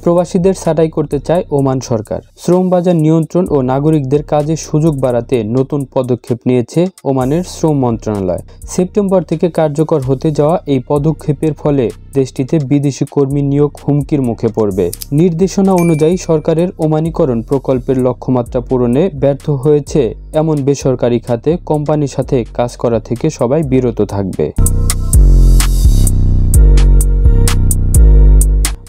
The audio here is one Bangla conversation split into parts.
প্রবাসীদের ছাঁটাই করতে চায় ওমান সরকার। শ্রম বাজার নিয়ন্ত্রণ ও নাগরিকদের কাজের সুযোগ বাড়াতে নতুন পদক্ষেপ নিয়েছে ওমানের শ্রম মন্ত্রণালয়। সেপ্টেম্বর থেকে কার্যকর হতে যাওয়া এই পদক্ষেপের ফলে দেশটিতে বিদেশি কর্মী নিয়োগ হুমকির মুখে পড়বে। নির্দেশনা অনুযায়ী সরকারের ওমানীকরণ প্রকল্পের লক্ষ্যমাত্রা পূরণে ব্যর্থ হয়েছে এমন বেসরকারি খাতে কোম্পানির সাথে কাজ করা থেকে সবাই বিরত থাকবে।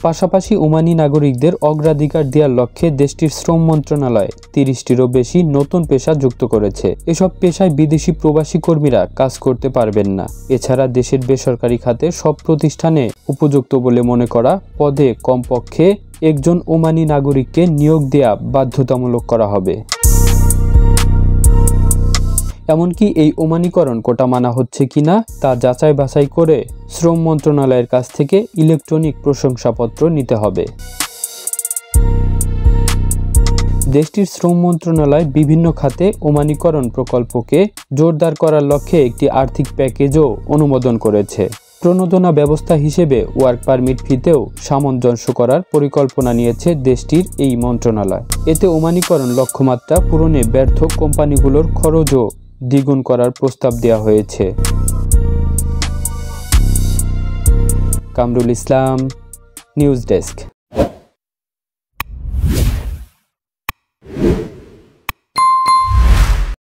পাশাপাশি ওমানি নাগরিকদের অগ্রাধিকার দেওয়ার লক্ষ্যে দেশটির শ্রম মন্ত্রণালয় 30টিরও বেশি নতুন পেশা যুক্ত করেছে। এসব পেশায় বিদেশি প্রবাসী কর্মীরা কাজ করতে পারবেন না। এছাড়া দেশের বেসরকারি খাতে সব প্রতিষ্ঠানে উপযুক্ত বলে মনে করা পদে কমপক্ষে একজন ওমানি নাগরিককে নিয়োগ দেয়া বাধ্যতামূলক করা হবে। এমনকি এই ওমানীকরণ কোটা মানা হচ্ছে কিনা তা যাচাই বাছাই করে শ্রম মন্ত্রণালয়ের কাছ থেকে ইলেকট্রনিক প্রশংসাপত্র নিতে হবে। দেশটির শ্রম মন্ত্রণালয় বিভিন্ন খাতে ওমানীকরণ প্রকল্পকে জোরদার করার লক্ষ্যে একটি আর্থিক প্যাকেজও অনুমোদন করেছে। প্রণোদনা ব্যবস্থা হিসেবে ওয়ার্ক পারমিট ফিতেও সামঞ্জস্য করার পরিকল্পনা নিয়েছে দেশটির এই মন্ত্রণালয়। এতে ওমানীকরণ লক্ষ্যমাত্রা পূরণে ব্যর্থ কোম্পানিগুলোর খরচও দ্বিগুণ করার প্রস্তাব দেওয়া হয়েছে। Kamrul Islam, news desk.